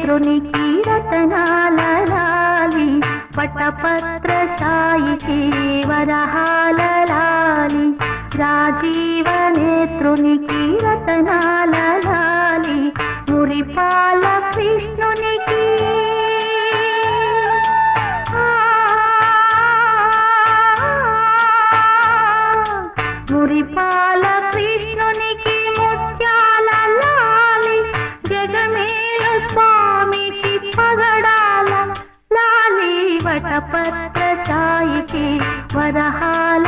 నేత్రునికి రతనాల లాలి వటపత్ర సాయికి వరహాల లాలి రాజీవ నేత్రునికి రతనాల లాలి మురిపాల కృష్ణునికి మురిపాల కృష్ణునికి ముత్యాల లాలి జగమేలు స్వామికి పగడాల లాలి వటపత్ర సాయికి వరహాల